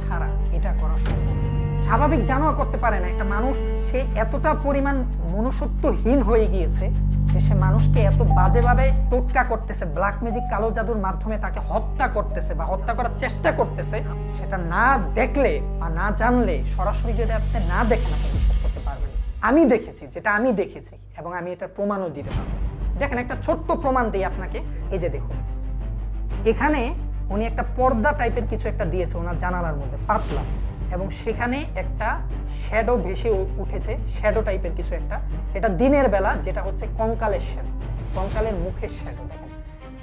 ছাড়া এটা করা সম্ভব না। স্বাভাবিক জানোয়ার করতে পারে না একটা মানুষ। সে এতটা পরিমাণ মনুষ্যত্বহীন হয়ে গিয়েছে যে সে মানুষকে এত বাজেভাবে টোটকা করতেছে, ব্ল্যাক ম্যাজিক, কালো জাদুর মাধ্যমে তাকে হত্যা করতেছে বা হত্যা করার চেষ্টা করতেছে। সেটা না দেখলে বা না জানলে, সরাসরি যদি আপনি না দেখেন আপনি বিশ্বাস করতে পারবেন। আমি দেখেছি, যেটা আমি দেখেছি, এবং আমি এটার প্রমাণও দিতে পারবো। দেখেন, একটা ছোট্ট প্রমাণ দিই আপনাকে। এই যে দেখুন, এখানে উনি একটা পর্দা টাইপের কিছু একটা দিয়েছে ওনার জানালার মধ্যে, পাতলা, এবং সেখানে একটা শ্যাডো ভেসে উঠেছে, শ্যাডো টাইপের কিছু একটা। এটা দিনের বেলা, যেটা হচ্ছে কঙ্কালের শ্যাডো, কঙ্কালের মুখের শ্যাডো। দেখেন,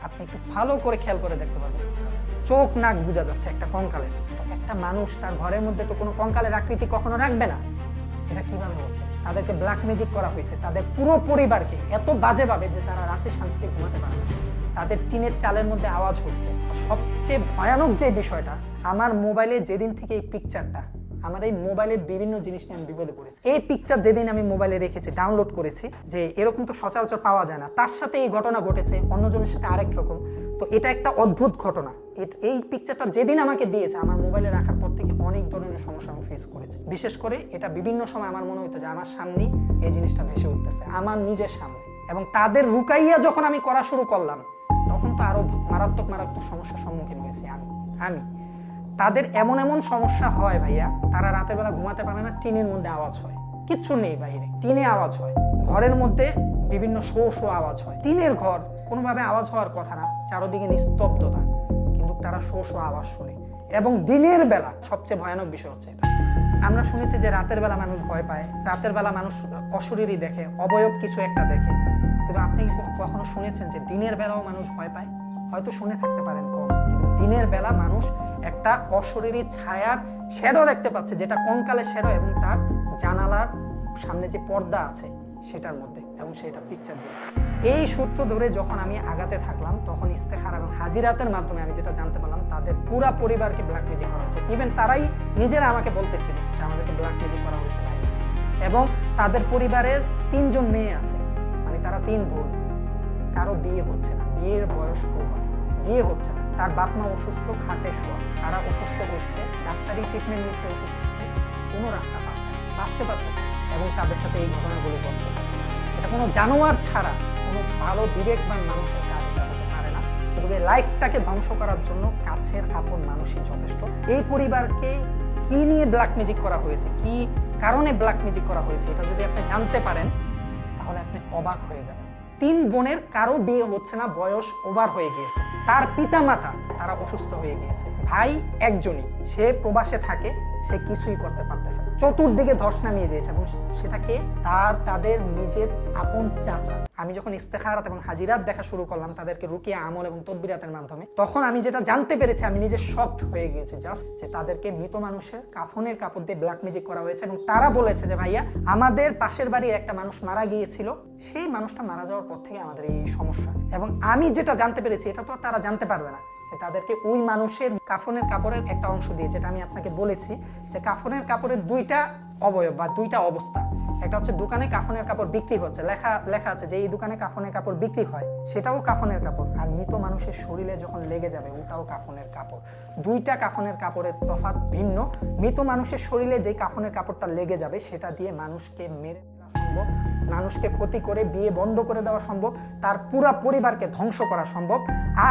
আপনি একটু ভালো করে খেয়াল করে দেখতে পাবেন, চোখ নাক বোঝা যাচ্ছে একটা কঙ্কালের। একটা মানুষ তার ঘরের মধ্যে তো কোনো কঙ্কালের আকৃতি কখনো রাখবে না। এটা কিভাবে হচ্ছে? তাদেরকে ব্ল্যাক ম্যাজিক করা হয়েছে, তাদের পুরো পরিবারকে এত বাজেভাবে যে তারা রাতে শান্তিতে ঘুমাতে পারে না। তাদের টিনের চালের মধ্যে আওয়াজ হচ্ছে। সবচেয়ে ভয়ানক যে বিষয়টা, আমার মোবাইলে যেদিন থেকে এই পিকচারটা, আমার এই মোবাইলের বিভিন্ন জিনিস নিয়ে আমি বিপদে পড়েছি। এই পিকচার যেদিন আমি মোবাইলে রেখেছি, ডাউনলোড করেছি, যে এরকম তো সচরাচর পাওয়া যায় না, তার সাথে এই ঘটনা ঘটেছে, অন্যজনের সাথে আরেক রকম। তো এটা একটা অদ্ভুত ঘটনা। এই পিকচারটা যেদিন আমাকে দিয়েছে, আমার মোবাইলে রাখার পর থেকে অনেক ধরনের সমস্যা আমি ফেস করেছি। বিশেষ করে এটা বিভিন্ন সময় আমার মনে হতো যে আমার সামনেই এই জিনিসটা ভেসে উঠতেছে, আমার নিজের সামনে। এবং তাদের রুকাইয়া যখন আমি করা শুরু করলাম, তখন তো আরো মারাত্মক মারাত্মক সমস্যার সম্মুখীন হয়েছি আমি। তাদের এমন এমন সমস্যা হয় ভাইয়া, তারা রাতের বেলা ঘুমাতে পারে না, টিনের মধ্যে আওয়াজ হয়, কিচ্ছু নেই বাইরে, টিনে আওয়াজ হয়, ঘরের মধ্যে বিভিন্ন শো শো আওয়াজ হয়। টিনের ঘর, কোনোভাবে আওয়াজ হওয়ার কথা না, চারদিকে নিস্তব্ধতা, কিন্তু তারা শো শো আওয়াজ শুনে। এবং দিনের বেলা সবচেয়ে ভয়ানক বিষয় হচ্ছে এটা, আমরা শুনেছি যে রাতের বেলা মানুষ ভয় পায়, রাতের বেলা মানুষ অশরীরী দেখে, অবয়ব কিছু একটা দেখে। কিন্তু আপনি কি কখনো শুনেছেন যে দিনের বেলাও মানুষ ভয় পায়? হয়তো শুনে থাকতে পারেন কম, কিন্তু দিনের বেলা মানুষ একটা অশরীরী ছায়ার শ্যাডো দেখতে পাচ্ছে, যেটা কঙ্কালের শ্যাডো, এবং তার জানালার সামনে যে পর্দা আছে সেটার মধ্যে, এবং সেটা পিকচার দিয়েছে। এই সূত্র ধরে যখন আমি আগাতে থাকলাম, তখন ইস্তেখারা এবং হাজিরাতের মাধ্যমে আমি যেটা জানতে পারলাম, তাদের পুরা পরিবারকে ব্ল্যাক ম্যাজিক করা হয়েছে। ইভেন তারাই নিজেরা আমাকে বলতেছিল যে আমাদেরকে ব্ল্যাক ম্যাজিক করা হয়েছে ভাই। এবং তাদের পরিবারের 3 জন মেয়ে আছে, মানে তারা 3 বোন। কারো বিয়ে হচ্ছে না, বিয়ের বয়স ওভার, বিয়ে হচ্ছে না। তার বাপ মা অসুস্থ, খাটে শোয়া, তারা অসুস্থ হচ্ছে, ডাক্তারি ট্রিটমেন্ট নিচ্ছে, ওষুধ খাচ্ছে, কোনো রাস্তা পাচ্ছে না, বাঁচতে পারতেছে, এবং তাদের সাথে এই ঘটনাগুলো ঘটতেছে। এটা কোনো জানোয়ার ছাড়া কোনো ভালো বিবেকবান মানুষের কাজ হতে পারে না। তবে লাইফটাকে ধ্বংস করার জন্য কাছের আপন মানুষই যথেষ্ট। এই পরিবারকে কি নিয়ে ব্ল্যাক ম্যাজিক করা হয়েছে, কি কারণে ব্ল্যাক ম্যাজিক করা হয়েছে, এটা যদি আপনি জানতে পারেন তাহলে আপনি অবাক হয়ে যাবেন। 3 বোনের কারো বিয়ে হচ্ছে না, বয়স ওভার হয়ে গিয়েছে, তার পিতা মাতা তারা অসুস্থ হয়ে গিয়েছে, ভাই একজনই, সে প্রবাসে থাকে, সে কিছুই করতে পারতেছে না, চতুর্দিকে ধস নামিয়ে দিয়েছে, এবং সেটাকে তাদের নিজের আপন চাচা। আমি যখন ইস্তেখারাত এবং হাজিরাত দেখা শুরু করলাম, তাদেরকে রুকিয়া আমল এবং তদবিরাতের মাধ্যমে, তখন আমি যেটা জানতে পেরেছি, আমি নিজে শকড হয়ে গিয়েছি জাস্ট, যে তাদেরকে মৃত মানুষের কাফনের কাপড় দিয়ে ব্ল্যাক ম্যাজিক করা হয়েছে। এবং তারা বলেছে যে ভাইয়া, আমাদের পাশের বাড়ির একটা মানুষ মারা গিয়েছিল, সেই মানুষটা মারা যাওয়ার পর থেকে আমাদের এই সমস্যা। এবং আমি যেটা জানতে পেরেছি, এটা তো তারা জানতে পারবে না, যে তাদেরকে ওই মানুষের কাফনের কাপড়ের একটা অংশ দিয়ে, যেটা আমি আপনাকে বলেছি যে কাফনের কাপড়ের 2টা অবয়ব বা 2টা অবস্থা। একটা হচ্ছে দোকানে কাফনের কাপড় বিক্রি হচ্ছে, লেখা আছে যে এই দোকানে কাফনের কাপড় বিক্রি হয়, সেটাও কাফনের কাপড়। আর মৃত মানুষের শরীরে যখন লেগে যাবে, ওটাও কাফনের কাপড়। 2টা কাফনের কাপড়ের তফাৎ ভিন্ন। মৃত মানুষের শরীরে যে কাফনের কাপড়টা লেগে যাবে, সেটা দিয়ে মানুষকে মেরে ফেলা সম্ভব, মানুষকে ক্ষতি করে বিয়ে বন্ধ করে দেওয়া সম্ভব, তার পুরা পরিবারকে ধ্বংস করা সম্ভব।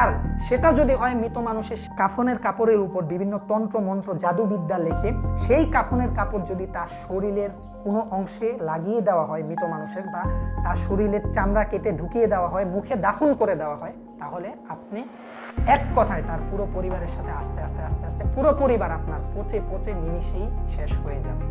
আর সেটা যদি হয় মৃত মানুষের কাফনের কাপড়ের উপর বিভিন্ন তন্ত্র মন্ত্র জাদুবিদ্যা লেখে, সেই কাফনের কাপড় যদি তার শরীরের কোনো অংশে লাগিয়ে দেওয়া হয় মৃত মানুষের, বা তার শরীরের চামড়া কেটে ঢুকিয়ে দেওয়া হয়, মুখে দাফন করে দেওয়া হয়, তাহলে আপনি এক কথায় তার পুরো পরিবারের সাথে আস্তে আস্তে আস্তে আস্তে পুরো পরিবার আপনার পচে পচে নিমিষেই শেষ হয়ে যাবে।